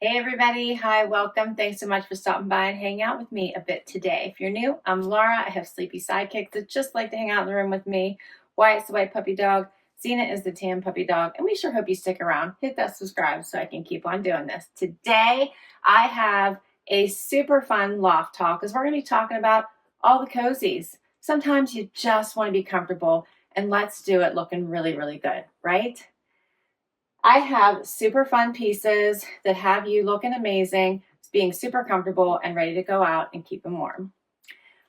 Hey everybody, hi, welcome. Thanks so much for stopping by and hanging out with me a bit today. If you're new, I'm Laura. I have sleepy sidekicks that just like to hang out in the room with me. Wyatt's the white puppy dog, Xena is the tan puppy dog, and we sure hope you stick around. Hit that subscribe so I can keep on doing this. Today, I have a super fun loft talk because we're going to be talking about all the cozies. Sometimes you just want to be comfortable, and let's do it looking really, really good, right? I have super fun pieces that have you looking amazing, being super comfortable and ready to go out and keep them warm.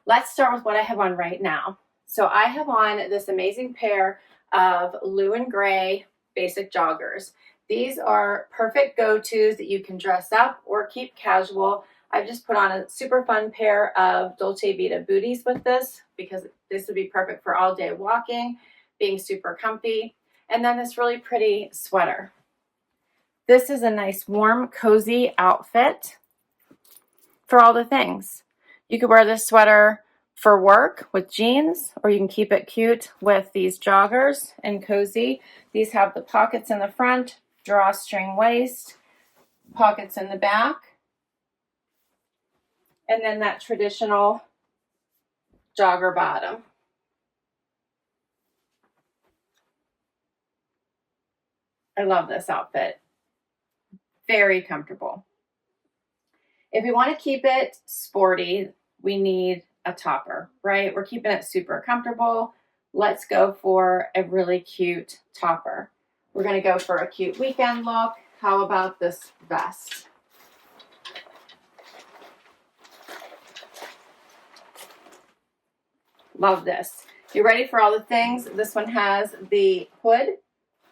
Let's start with what I have on right now. So I have on this amazing pair of blue and gray basic joggers. These are perfect go-tos that you can dress up or keep casual. I've just put on a super fun pair of Dolce Vita booties with this because this would be perfect for all day walking, being super comfy. And then this really pretty sweater. This is a nice warm, cozy outfit for all the things. You could wear this sweater for work with jeans, or you can keep it cute with these joggers and cozy. These have the pockets in the front, drawstring waist, pockets in the back, and then that traditional jogger bottom. I love this outfit. Very comfortable. If we want to keep it sporty, we need a topper, right? We're keeping it super comfortable. Let's go for a really cute topper. We're going to go for a cute weekend look. How about this vest? Love this. You ready for all the things? This one has the hood.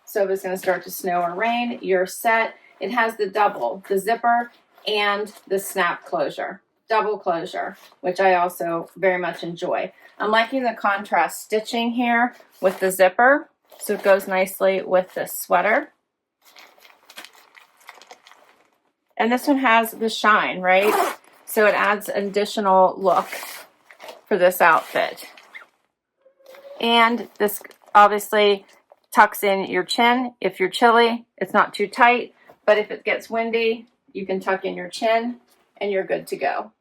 So if it's going to start to snow or rain, you're set. It has the double, the zipper, and the snap closure, double closure, which I also very much enjoy. I'm liking the contrast stitching here with the zipper, so it goes nicely with the sweater. And this one has the shine, right? So it adds an additional look for this outfit. And this obviously tucks in your chin. If you're chilly, it's not too tight, but if it gets windy, you can tuck in your chin and you're good to go.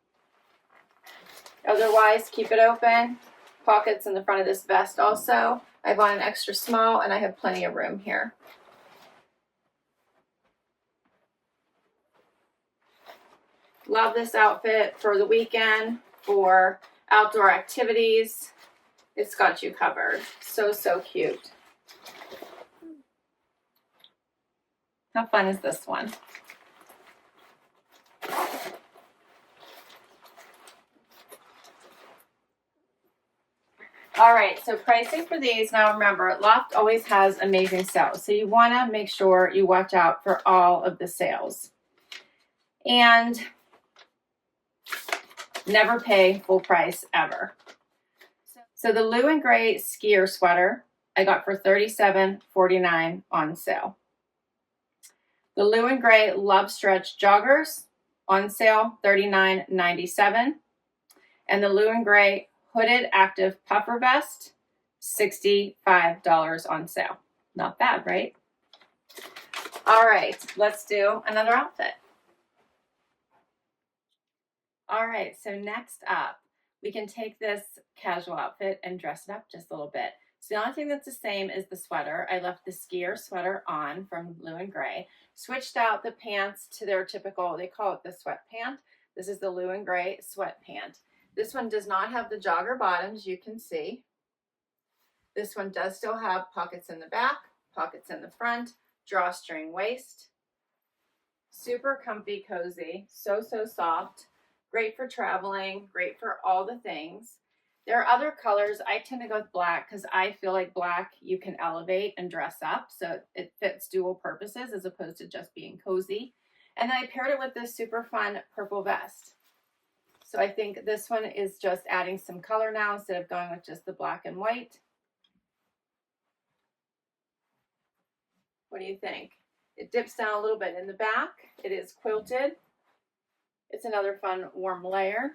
Otherwise, keep it open. Pockets in the front of this vest also. I bought an extra small and I have plenty of room here. Love this outfit for the weekend, for outdoor activities. It's got you covered. So, so cute. How fun is this one? All right, so pricing for these, now remember, Loft always has amazing sales, so you want to make sure you watch out for all of the sales. And never pay full price ever. So the blue and gray skier sweater I got for $37.49 on sale. The blue and gray Love Stretch joggers on sale, $39.97. And the blue and gray hooded active puffer vest, $65 on sale. Not bad, right? All right, let's do another outfit. All right, so next up, we can take this casual outfit and dress it up just a little bit. So the only thing that's the same is the sweater. I left the skier sweater on from blue and gray, switched out the pants to their typical, they call it the sweat pant. This is the blue and gray sweat pant. This one does not have the jogger bottoms, you can see. This one does still have pockets in the back, pockets in the front, drawstring waist. Super comfy, cozy, so, so soft. Great for traveling, great for all the things. There are other colors. I tend to go with black because I feel like black you can elevate and dress up. So it fits dual purposes as opposed to just being cozy. And then I paired it with this super fun purple vest. So I think this one is just adding some color now instead of going with just the black and white. What do you think? It dips down a little bit in the back. It is quilted. It's another fun warm layer.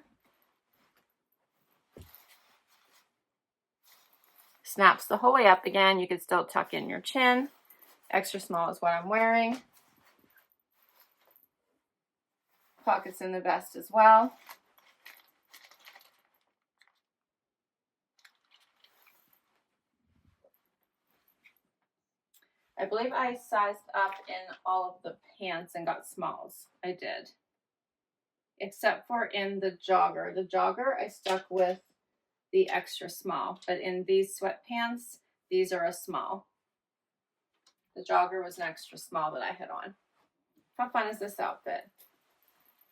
Snaps the whole way up again. You can still tuck in your chin. Extra small is what I'm wearing. Pockets in the vest as well. I believe I sized up in all of the pants and got smalls. I did. Except for in the jogger. The jogger I stuck with the extra small, but in these sweatpants, these are a small. The jogger was an extra small that I had on. How fun is this outfit?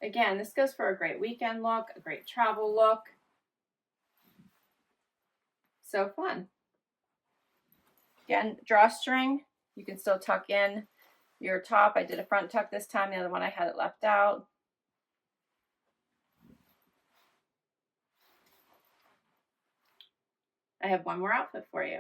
Again, this goes for a great weekend look, a great travel look. So fun. Again, drawstring. You can still tuck in your top. I did a front tuck this time. The other one I had it left out. I have one more outfit for you.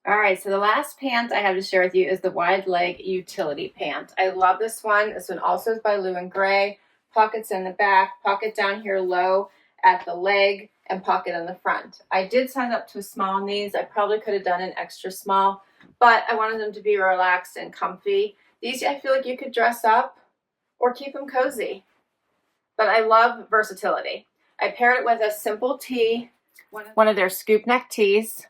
All right, so the last pant I have to share with you is the wide leg utility pant. I love this one. This one also is by Lou and Grey. Pockets in the back, pocket down here low at the leg, and pocket in the front. I did size up to a small in these. I probably could have done an extra small, but I wanted them to be relaxed and comfy. These I feel like you could dress up or keep them cozy. But I love versatility. I paired it with a simple tee, one of their scoop neck tees.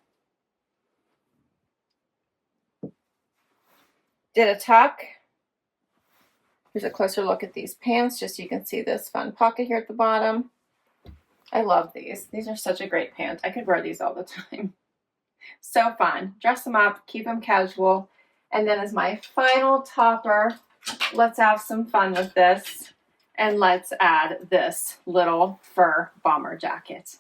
Did a tuck. Here's a closer look at these pants, just so you can see this fun pocket here at the bottom. I love these. These are such a great pant. I could wear these all the time. So fun. Dress them up, keep them casual. And then as my final topper, let's have some fun with this. And let's add this little fur bomber jacket.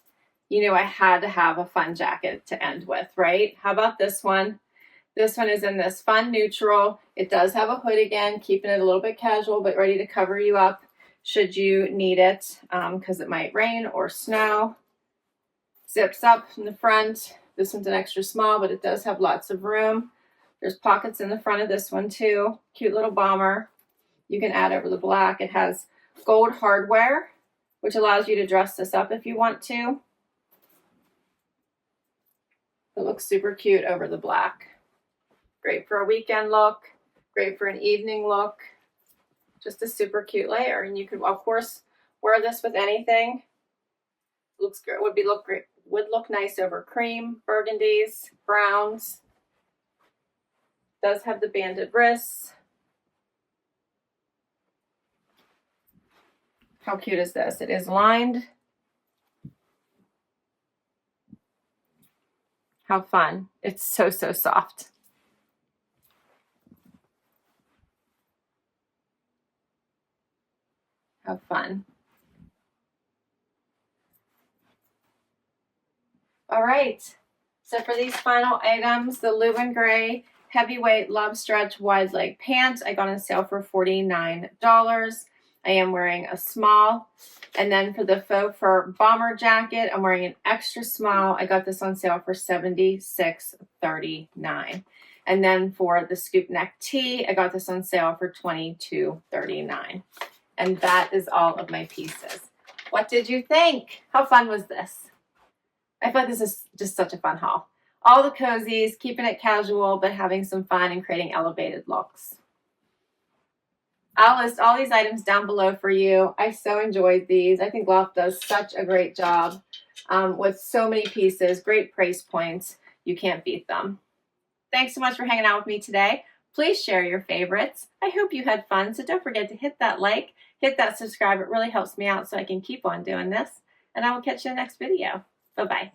You know I had to have a fun jacket to end with, right? How about this one? This one is in this fun neutral. It does have a hood again, keeping it a little bit casual, but ready to cover you up should you need it, because it might rain or snow. Zips up in the front. This one's an extra small, but it does have lots of room. There's pockets in the front of this one too. Cute little bomber. You can add over the black. It has gold hardware, which allows you to dress this up if you want to. It looks super cute over the black. Great for a weekend look, great for an evening look. Just a super cute layer, and you could of course wear this with anything. Looks great. Would look nice over cream, burgundies, browns. Does have the banded wrists. How cute is this? It is lined. How fun. It's so soft. How fun. All right. So for these final items, the Lou and Grey heavyweight love stretch wide leg pant, I got on sale for $49. I am wearing a small. And then for the faux fur bomber jacket, I'm wearing an extra small. I got this on sale for $76.39. And then for the scoop neck tee, I got this on sale for $22.39. And that is all of my pieces. What did you think? How fun was this? I feel like this is just such a fun haul. All the cozies, keeping it casual, but having some fun and creating elevated looks. I'll list all these items down below for you. I so enjoyed these. I think Loft does such a great job with so many pieces, great price points. You can't beat them. Thanks so much for hanging out with me today. Please share your favorites. I hope you had fun, so don't forget to hit that like, hit that subscribe. It really helps me out so I can keep on doing this. And I will catch you in the next video. Bye-bye.